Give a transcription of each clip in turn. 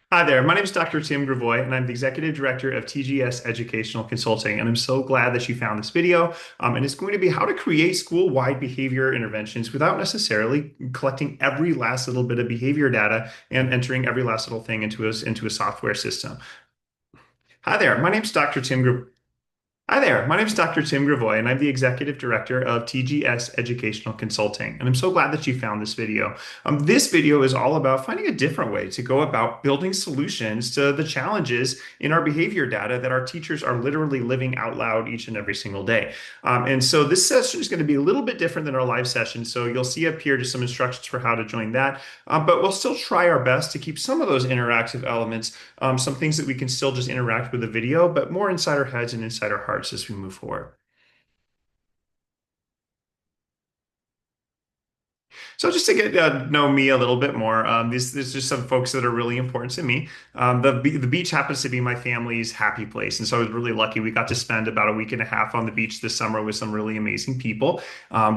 Hi there, my name is Dr. Tim Grivois, and I'm the Executive Director of TGS Educational Consulting. And I'm so glad that you found this video. And it's going to be how to create school-wide behavior interventions without necessarily collecting every last little bit of behavior data and entering every last little thing into a software system. Hi there, my name is Dr. Tim Grivois. Hi there, my name is Dr. Tim Grivois, and I'm the Executive Director of TGS Educational Consulting. And I'm so glad that you found this video. This video is all about finding a different way to go about building solutions to the challenges in our behavior data that our teachers are literally living out loud each and every single day. And so this session is going to be a little bit different than our live session. So you'll see up here just some instructions for how to join that. But we'll still try our best to keep some of those interactive elements, some things that we can still just interact with the video, but more inside our heads and inside our hearts as we move forward. So just to get know me a little bit more, these just some folks that are really important to me. The beach happens to be my family's happy place, and so I was really lucky. We got to spend about a week and a half on the beach this summer with some really amazing people.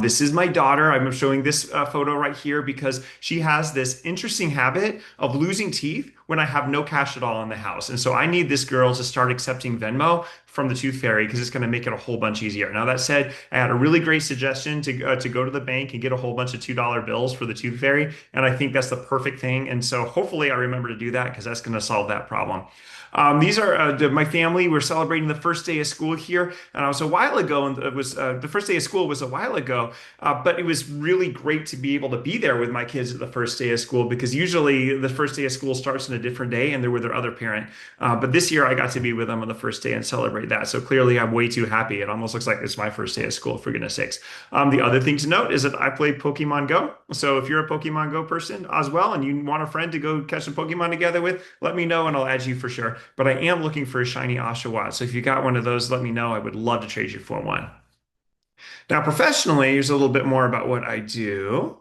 This is my daughter. I'm showing this photo right here because she has this interesting habit of losing teeth when I have no cash at all in the house, and so I need this girl to start accepting Venmo from the Tooth Fairy because it's going to make it a whole bunch easier. Now that said, I had a really great suggestion to go to the bank and get a whole bunch of $2 bills for the Tooth Fairy, and I think that's the perfect thing. And so hopefully I remember to do that because that's going to solve that problem. These are my family. We're celebrating the first day of school here, and it was a while ago, and it was the first day of school was a while ago. But it was really great to be able to be there with my kids at the first day of school because usually the first day of school starts in a different day, and they're with their other parent. But this year I got to be with them on the first day and celebrate that. So clearly I'm way too happy. It almost looks like it's my first day of school, for goodness sakes. The other thing to note is that I play Pokemon Go. So if you're a Pokemon Go person as well and you want a friend to go catch some Pokemon together with, let me know and I'll add you for sure. But I am looking for a shiny Oshawott. So if you got one of those, let me know. I would love to trade you for one. Now, professionally, here's a little bit more about what I do.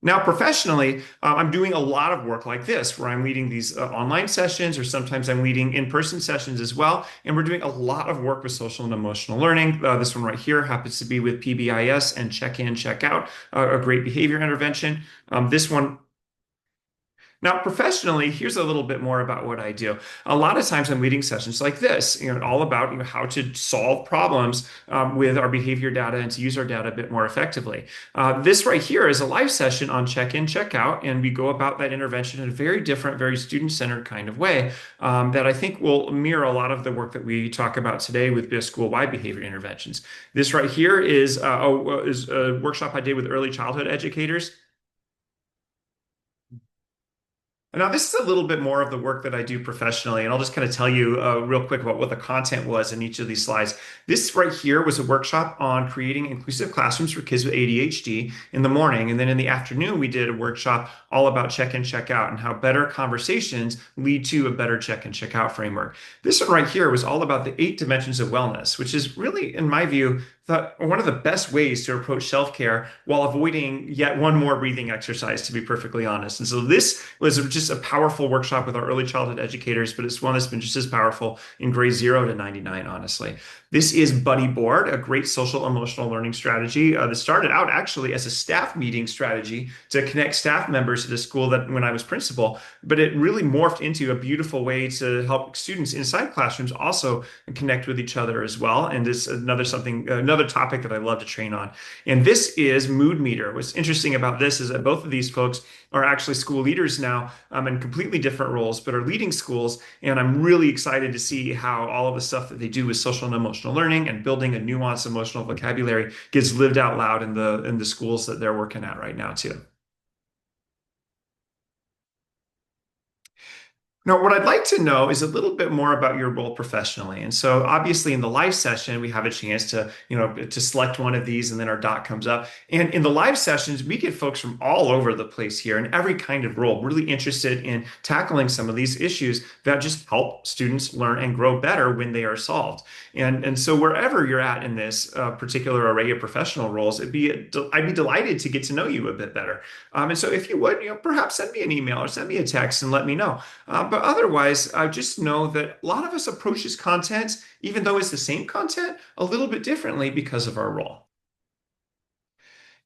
Now, professionally, I'm doing a lot of work like this, where I'm leading these online sessions, or sometimes I'm leading in-person sessions as well. And we're doing a lot of work with social and emotional learning. This one right here happens to be with PBIS and check in, check out, a great behavior intervention. This one Now, professionally, here's a little bit more about what I do. A lot of times I'm leading sessions like this, all about how to solve problems with our behavior data and to use our data a bit more effectively. This right here is a live session on check-in, check-out, and we go about that intervention in a very different, very student-centered kind of way that I think will mirror a lot of the work that we talk about today with school-wide behavior interventions. This right here is a workshop I did with early childhood educators. Now, this is a little bit more of the work that I do professionally, and I'll just kind of tell you real quick about what the content was in each of these slides. This right here was a workshop on creating inclusive classrooms for kids with ADHD in the morning, and then in the afternoon, we did a workshop all about check in, check out, and how better conversations lead to a better check in, check out framework. This one right here was all about the 8 dimensions of wellness, which is really, in my view, one of the best ways to approach self-care while avoiding yet one more breathing exercise, to be perfectly honest. And so this was just a powerful workshop with our early childhood educators, but it's one that's been just as powerful in grades 0 to 99, honestly. This is Buddy Board, a great social emotional learning strategy that started out actually as a staff meeting strategy to connect staff members to the school that when I was principal, but it really morphed into a beautiful way to help students inside classrooms also connect with each other as well. And it's another topic that I love to train on. And this is Mood Meter. What's interesting about this is that both of these folks are actually school leaders now in completely different roles, but are leading schools. And I'm really excited to see how all of the stuff that they do with social and emotional learning and building a nuanced emotional vocabulary gets lived out loud in the schools that they're working at right now too. Now, what I'd like to know is a little bit more about your role professionally. And so obviously in the live session, we have a chance to select one of these and then our dot comes up. And in the live sessions, we get folks from all over the place here in every kind of role, really interested in tackling some of these issues that just help students learn and grow better when they are solved. And so wherever you're at in this particular array of professional roles, I'd be delighted to get to know you a bit better. And so if you would, perhaps send me an email or send me a text and let me know. But otherwise, just know that a lot of us approach this content, even though it's the same content, a little bit differently because of our role.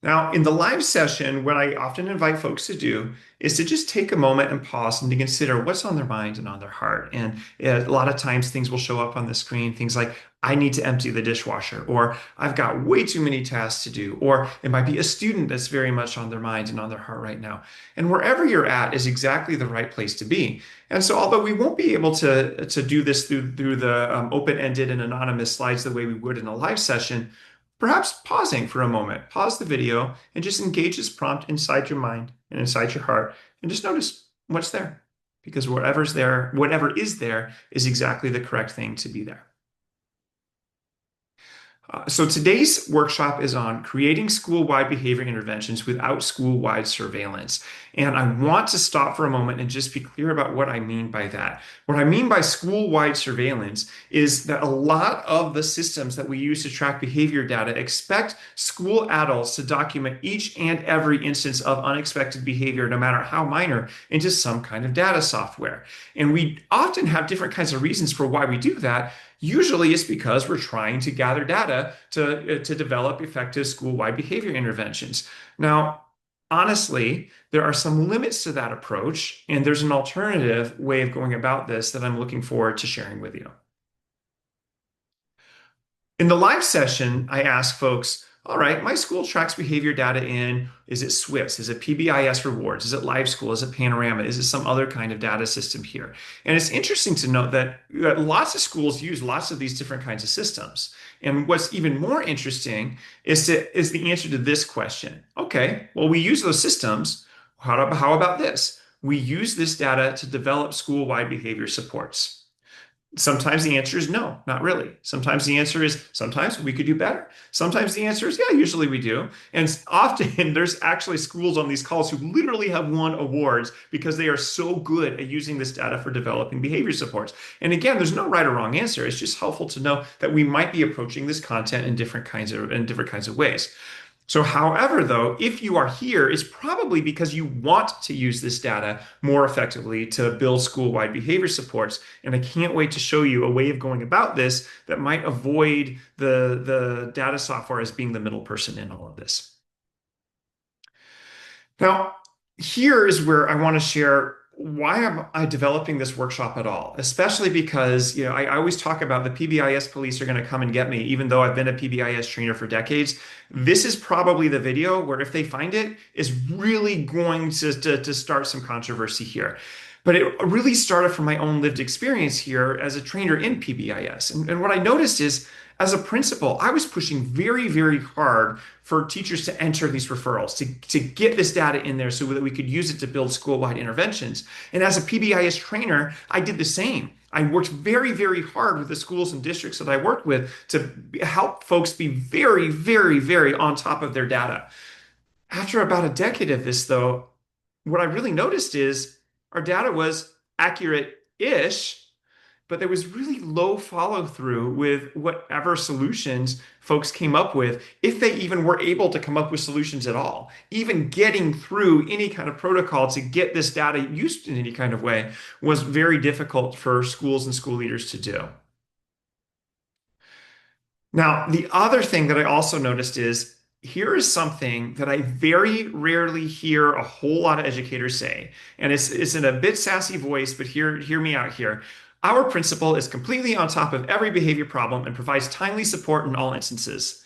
Now, in the live session, what I often invite folks to do is to just take a moment and pause and to consider what's on their mind and on their heart. And a lot of times things will show up on the screen, things like, I need to empty the dishwasher, or I've got way too many tasks to do, or it might be a student that's very much on their mind and on their heart right now. And wherever you're at is exactly the right place to be. And so, although we won't be able to do this through the open-ended and anonymous slides the way we would in a live session, perhaps pausing for a moment, pause the video and just engage this prompt inside your mind and inside your heart and just notice what's there. Because whatever is there is exactly the correct thing to be there. So today's workshop is on creating school-wide behavior interventions without school-wide surveillance. And I want to stop for a moment and just be clear about what I mean by that. What I mean by school-wide surveillance is that a lot of the systems that we use to track behavior data expect school adults to document each and every instance of unexpected behavior, no matter how minor, into some kind of data software. And we often have different kinds of reasons for why we do that. Usually it's because we're trying to gather data to develop effective school-wide behavior interventions. Now, honestly, there are some limits to that approach, and there's an alternative way of going about this that I'm looking forward to sharing with you. In the live session, I ask folks, all right, my school tracks behavior data in, is it SWIS? Is it PBIS Rewards? Is it LiveSchool? Is it Panorama? Is it some other kind of data system here? And it's interesting to note that lots of schools use lots of these different kinds of systems. And what's even more interesting is the answer to this question. Okay, well, we use those systems. How about this? We use this data to develop school-wide behavior supports. Sometimes the answer is no, not really. Sometimes the answer is sometimes we could do better. Sometimes the answer is yeah, usually we do. And often there's actually schools on these calls who literally have won awards because they are so good at using this data for developing behavior supports. And again, there's no right or wrong answer. It's just helpful to know that we might be approaching this content in different kinds of ways. So, however, though, if you are here, it's probably because you want to use this data more effectively to build school-wide behavior supports. And I can't wait to show you a way of going about this that might avoid the data software as being the middle person in all of this. Now, here is where I want to share why am I developing this workshop at all, especially because I always talk about the PBIS police are going to come and get me, even though I've been a PBIS trainer for decades. This is probably the video where if they find it, is really going to start some controversy here. But it really started from my own lived experience here as a trainer in PBIS. And what I noticed is, as a principal, I was pushing very, very hard for teachers to enter these referrals, to get this data in there so that we could use it to build school-wide interventions. And as a PBIS trainer, I did the same. I worked very, very hard with the schools and districts that I worked with to help folks be very, very, very on top of their data. After about a decade of this, though, what I really noticed is our data was accurate-ish, but there was really low follow through with whatever solutions folks came up with, if they even were able to come up with solutions at all. Even getting through any kind of protocol to get this data used in any kind of way was very difficult for schools and school leaders to do. Now, the other thing that I also noticed is here is something that I very rarely hear a whole lot of educators say, and it's in a bit sassy voice, but hear me out here. Our principal is completely on top of every behavior problem and provides timely support in all instances.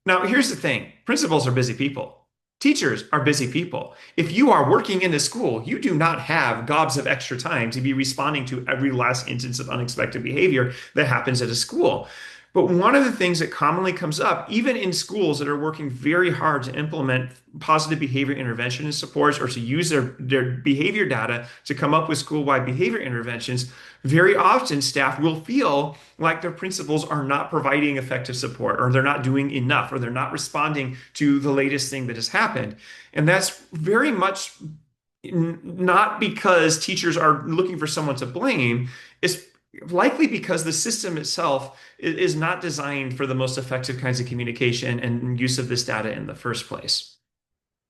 Now, here's the thing. Principals are busy people. Teachers are busy people. If you are working in a school, you do not have gobs of extra time to be responding to every last instance of unexpected behavior that happens at a school. But one of the things that commonly comes up, even in schools that are working very hard to implement positive behavior intervention and supports or to use their behavior data to come up with school-wide behavior interventions, very often staff will feel like their principals are not providing effective support, or they're not doing enough, or they're not responding to the latest thing that has happened. And that's very much not because teachers are looking for someone to blame. It's likely because the system itself is not designed for the most effective kinds of communication and use of this data in the first place.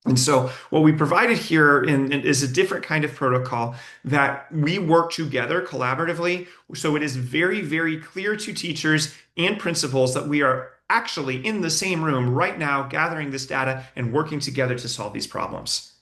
And so what we provided here is a different kind of protocol that we work together collaboratively. So it is very, very clear to teachers and principals that we are actually in the same room right now, gathering this data and working together to solve these problems.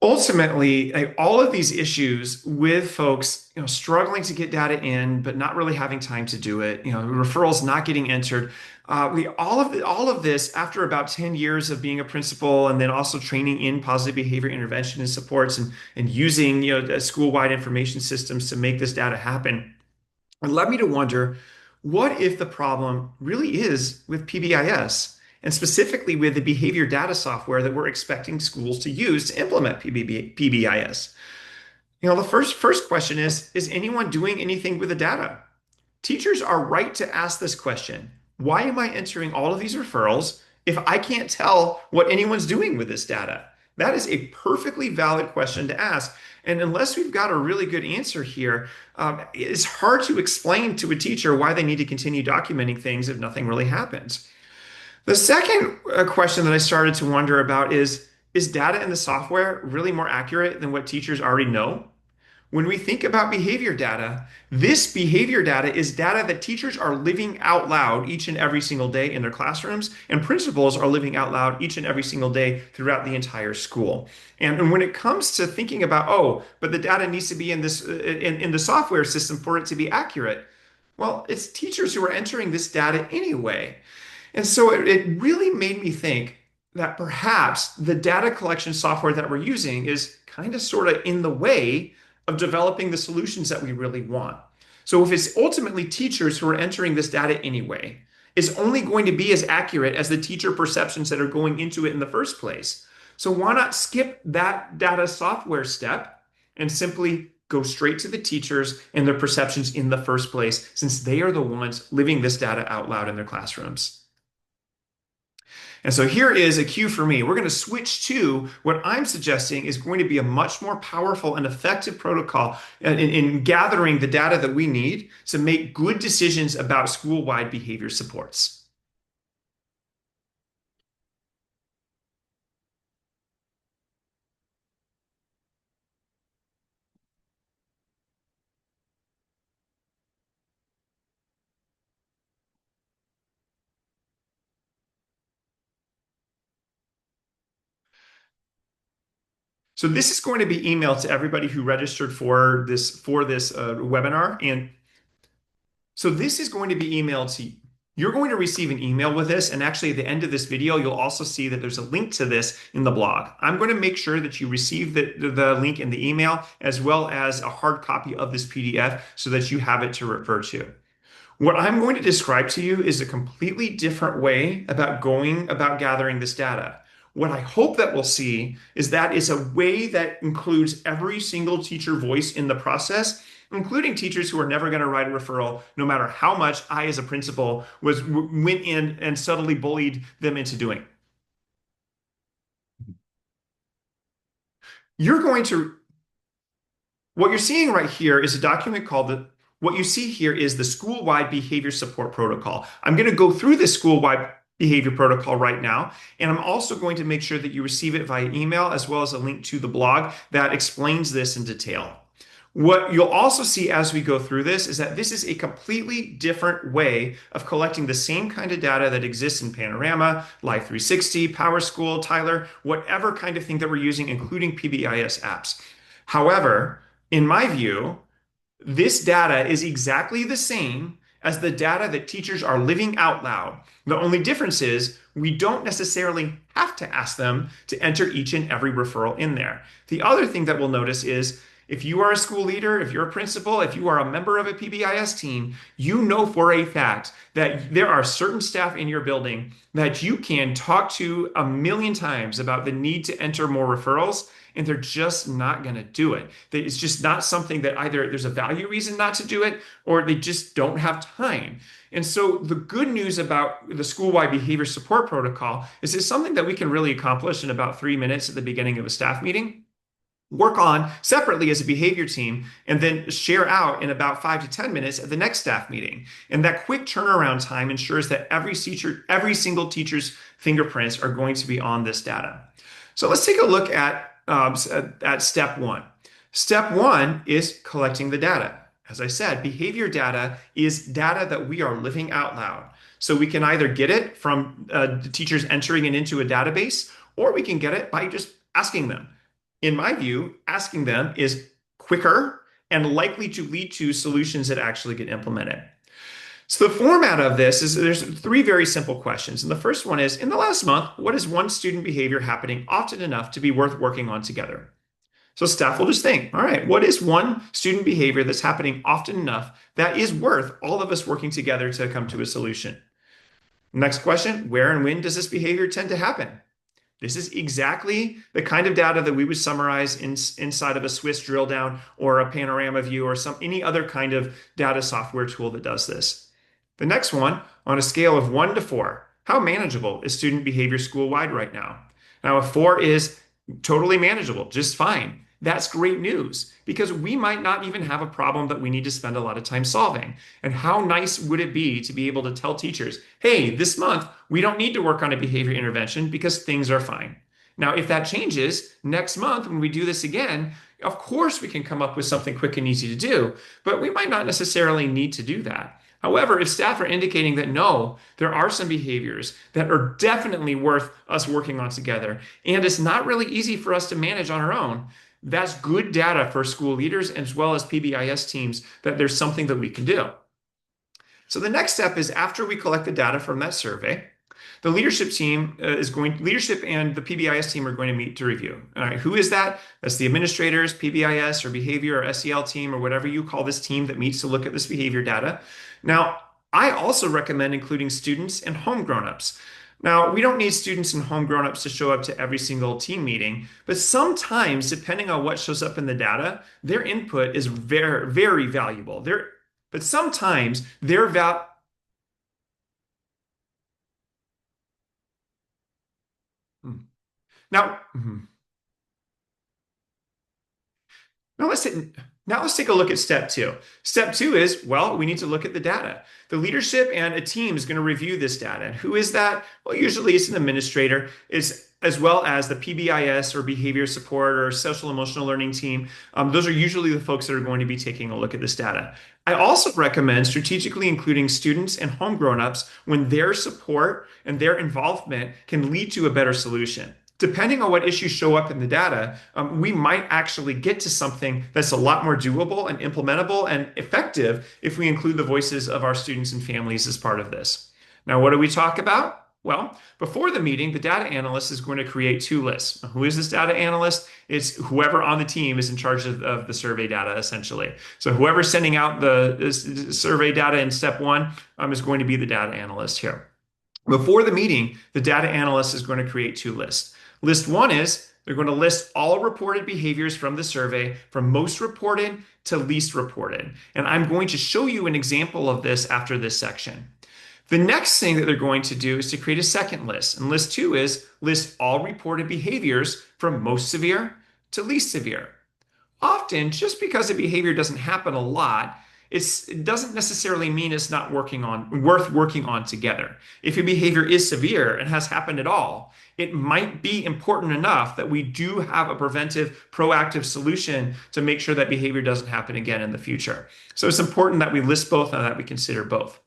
Ultimately, all of these issues with folks, struggling to get data in, but not really having time to do it, referrals not getting entered. All of this after about 10 years of being a principal and then also training in positive behavior intervention and supports and using, school-wide information systems to make this data happen. It led me to wonder, what if the problem really is with PBIS, and specifically with the behavior data software that we're expecting schools to use to implement PBIS? The first question is anyone doing anything with the data? Teachers are right to ask this question. Why am I entering all of these referrals if I can't tell what anyone's doing with this data? That is a perfectly valid question to ask. And unless we've got a really good answer here, it's hard to explain to a teacher why they need to continue documenting things if nothing really happens. The second question that I started to wonder about is data in the software really more accurate than what teachers already know? When we think about behavior data, this behavior data is data that teachers are living out loud each and every single day in their classrooms, and principals are living out loud each and every single day throughout the entire school. And when it comes to thinking about, oh, but the data needs to be in this in the software system for it to be accurate, well, it's teachers who are entering this data anyway. And so it really made me think that perhaps the data collection software that we're using is kind of sort of in the way of developing the solutions that we really want. So if it's ultimately teachers who are entering this data anyway, it's only going to be as accurate as the teacher perceptions that are going into it in the first place. So why not skip that data software step and simply go straight to the teachers and their perceptions in the first place, since they are the ones living this data out loud in their classrooms? And so here is a cue for me. We're going to switch to what I'm suggesting is going to be a much more powerful and effective protocol in gathering the data that we need to make good decisions about school-wide behavior supports. So this is going to be emailed to everybody who registered for this webinar, and so this is going to be emailed to you. You're going to receive an email with this, and actually at the end of this video, you'll also see that there's a link to this in the blog. I'm going to make sure that you receive the link in the email, as well as a hard copy of this PDF so that you have it to refer to. What I'm going to describe to you is a completely different way about going about gathering this data. What I hope that we'll see is that it's a way that includes every single teacher voice in the process, including teachers who are never going to write a referral, no matter how much I, as a principal, went in and subtly bullied them into doing. You're going to What you're seeing right here is a document called what you see here is the Schoolwide Behavior Support Protocol. I'm going to go through this Schoolwide Behavior Protocol right now, and I'm also going to make sure that you receive it via email, as well as a link to the blog that explains this in detail. What you'll also see as we go through this is that this is a completely different way of collecting the same kind of data that exists in Panorama, Life360, PowerSchool, Tyler, whatever kind of thing that we're using, including PBIS apps. However, in my view, this data is exactly the same as the data that teachers are living out loud. The only difference is we don't necessarily have to ask them to enter each and every referral in there. The other thing that we'll notice is if you are a school leader, if you're a principal, if you are a member of a PBIS team, you know for a fact that there are certain staff in your building that you can talk to a million times about the need to enter more referrals, and they're just not going to do it. It's just not something that either there's a value reason not to do it, or they just don't have time. And so the good news about the Schoolwide Behavior Support Protocol is it's something that we can really accomplish in about 3 minutes at the beginning of a staff meeting, work on separately as a behavior team, and then share out in about 5 to 10 minutes at the next staff meeting. And that quick turnaround time ensures that every single teacher's fingerprints are going to be on this data. So let's take a look at step one. Step one is collecting the data. as I said, behavior data is data that we are living out loud. So we can either get it from the teachers entering it into a database, or we can get it by just asking them. In my view, asking them is quicker and likely to lead to solutions that actually get implemented. So the format of this is there's three very simple questions. And the first one is, in the last month, what is one student behavior happening often enough to be worth working on together? So staff will just think, all right, what is one student behavior that's happening often enough that is worth all of us working together to come to a solution? Next question, where and when does this behavior tend to happen? This is exactly the kind of data that we would summarize inside of a SWIS drill down or a Panorama view or any other kind of data software tool that does this. The next one, on a scale of 1 to 4, how manageable is student behavior school-wide right now? Now, a 4 is totally manageable, just fine. That's great news because we might not even have a problem that we need to spend a lot of time solving. And how nice would it be to be able to tell teachers, hey, this month we don't need to work on a behavior intervention because things are fine. Now, if that changes next month when we do this again, of course we can come up with something quick and easy to do, but we might not necessarily need to do that. However, if staff are indicating that no, there are some behaviors that are definitely worth us working on together, and it's not really easy for us to manage on our own, that's good data for school leaders as well as PBIS teams that there's something that we can do. So the next step is after we collect the data from that survey, the leadership team leadership and the PBIS team are going to meet to review. All right, who is that? That's the administrators, PBIS or behavior or SEL team or whatever you call this team that meets to look at this behavior data. Now, I also recommend including students and home grown-ups. Now, we don't need students and home grown-ups to show up to every single team meeting, but sometimes, depending on what shows up in the data, their input is very, very valuable. But sometimes their now, Now let's take, now let's take a look at step two. Step two is, well, we need to look at the data. The leadership and a team is going to review this data. And who is that? Well, usually it's an administrator, as well as the PBIS or behavior support or social emotional learning team. Those are usually the folks that are going to be taking a look at this data. I also recommend strategically including students and home grown-ups when their support and their involvement can lead to a better solution. Depending on what issues show up in the data, we might actually get to something that's a lot more doable and implementable and effective if we include the voices of our students and families as part of this. Now, what do we talk about? Well, before the meeting, the data analyst is going to create two lists. Who is this data analyst? It's whoever on the team is in charge of the survey data, essentially. So whoever's sending out the survey data in step one is going to be the data analyst here. Before the meeting, the data analyst is going to create two lists. List one is they're going to list all reported behaviors from the survey from most reported to least reported. And I'm going to show you an example of this after this section. The next thing that they're going to do is to create a second list. And list two is list all reported behaviors from most severe to least severe. Often, just because a behavior doesn't happen a lot, it doesn't necessarily mean it's not worth working on together. If a behavior is severe and has happened at all, it might be important enough that we do have a preventive, proactive solution to make sure that behavior doesn't happen again in the future. So it's important that we list both and that we consider both.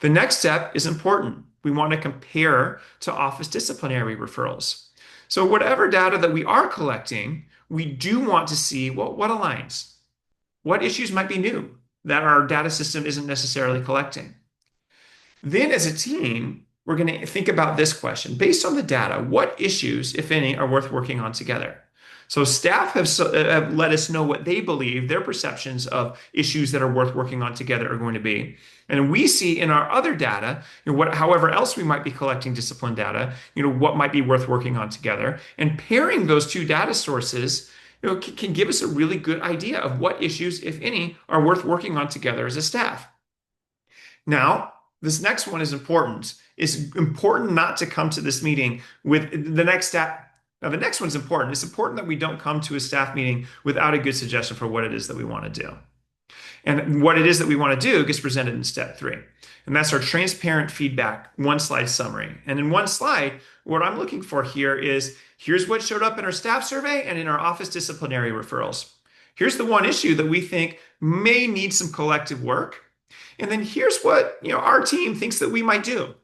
The next step is important. We want to compare to office disciplinary referrals. So whatever data that we are collecting, we do want to see what aligns. What issues might be new that our data system isn't necessarily collecting. Then as a team, we're going to think about this question. Based on the data, what issues, if any, are worth working on together? So staff have let us know what they believe their perceptions of issues that are worth working on together are going to be. And we see in our other data, however else we might be collecting discipline data, what might be worth working on together. And pairing those two data sources can give us a really good idea of what issues, if any, are worth working on together as a staff. Now, this next one is important. It's important not to come to this meeting with the next step. Now, the next one's important. It's important that we don't come to a staff meeting without a good suggestion for what it is that we want to do. And what it is that we want to do gets presented in step three. And that's our transparent feedback, one slide summary. And in one slide, what I'm looking for here is, here's what showed up in our staff survey and in our office disciplinary referrals. Here's the one issue that we think may need some collective work. And then here's what, our team thinks that we might do.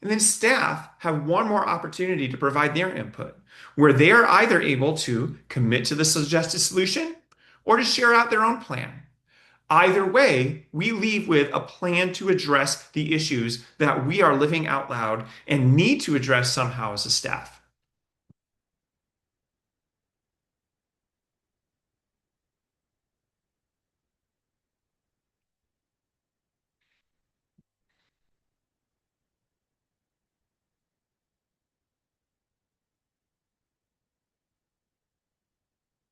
And then staff have one more opportunity to provide their input, where they are either able to commit to the suggested solution or to share out their own plan. Either way, we leave with a plan to address the issues that we are living out loud and need to address somehow as a staff.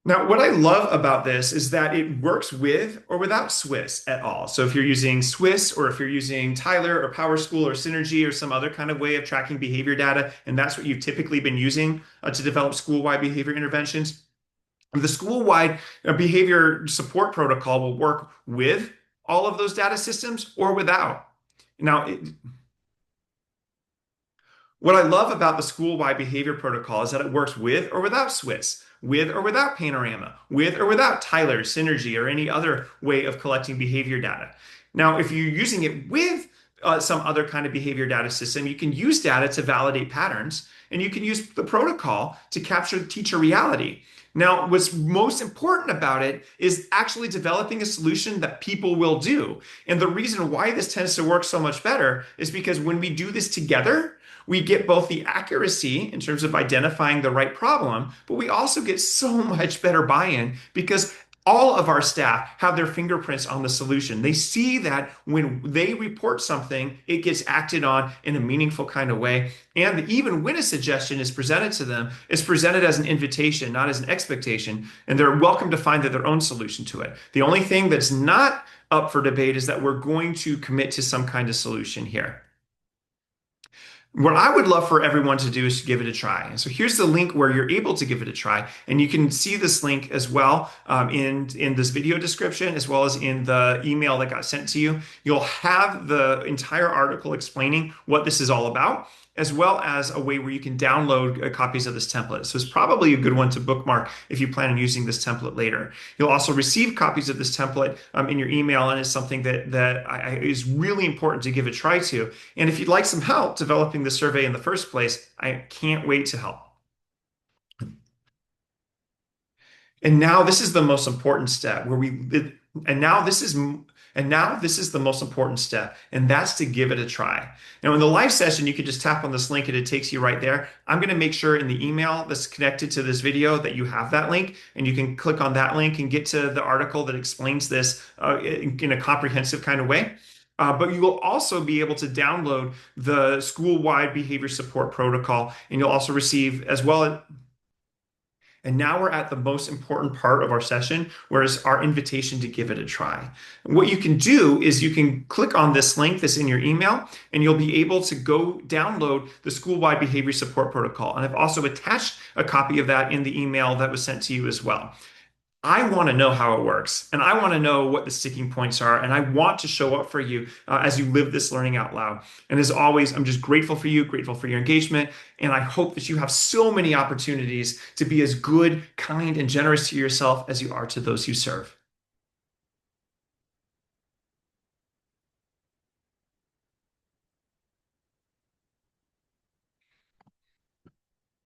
Now, what I love about this is that it works with or without SWIS at all. So if you're using SWIS or if you're using Tyler or PowerSchool or Synergy or some other kind of way of tracking behavior data, and that's what you've typically been using to develop school-wide behavior interventions, the school-wide behavior support protocol will work with all of those data systems or without. Now, what I love about the school-wide behavior protocol is that it works with or without SWIS, with or without Panorama, with or without Tyler, Synergy, or any other way of collecting behavior data. Now, if you're using it with some other kind of behavior data system, you can use data to validate patterns, and you can use the protocol to capture teacher reality. Now, what's most important about it is actually developing a solution that people will do. And the reason why this tends to work so much better is because when we do this together, we get both the accuracy in terms of identifying the right problem, but we also get so much better buy-in because all of our staff have their fingerprints on the solution. They see that when they report something, it gets acted on in a meaningful kind of way. And even when a suggestion is presented to them, it's presented as an invitation, not as an expectation. And they're welcome to find their own solution to it. The only thing that's not up for debate is that we're going to commit to some kind of solution here. What I would love for everyone to do is to give it a try. And so here's the link where you're able to give it a try. And you can see this link as well in this video description, as well as in the email that got sent to you. You'll have the entire article explaining what this is all about, as well as a way where you can download copies of this template. So it's probably a good one to bookmark if you plan on using this template later. You'll also receive copies of this template in your email, and it's something that is really important to give a try to. And if you'd like some help developing the survey in the first place, I can't wait to help. And now this is the most important step and now this is the most important step, and that's to give it a try. Now, in the live session, you can just tap on this link and it takes you right there. I'm going to make sure in the email that's connected to this video that you have that link, and you can click on that link and get to the article that explains this in a comprehensive kind of way. But you will also be able to download the school-wide behavior support protocol, and you'll also receive as well. And now we're at the most important part of our session, where is our invitation to give it a try. What you can do is you can click on this link that's in your email, and you'll be able to go download the School-Wide Behavior Support Protocol. And I've also attached a copy of that in the email that was sent to you as well. I want to know how it works, and I want to know what the sticking points are, and I want to show up for you as you live this learning out loud. And as always, I'm just grateful for you, grateful for your engagement, and I hope that you have so many opportunities to be as good, kind, and generous to yourself as you are to those you serve.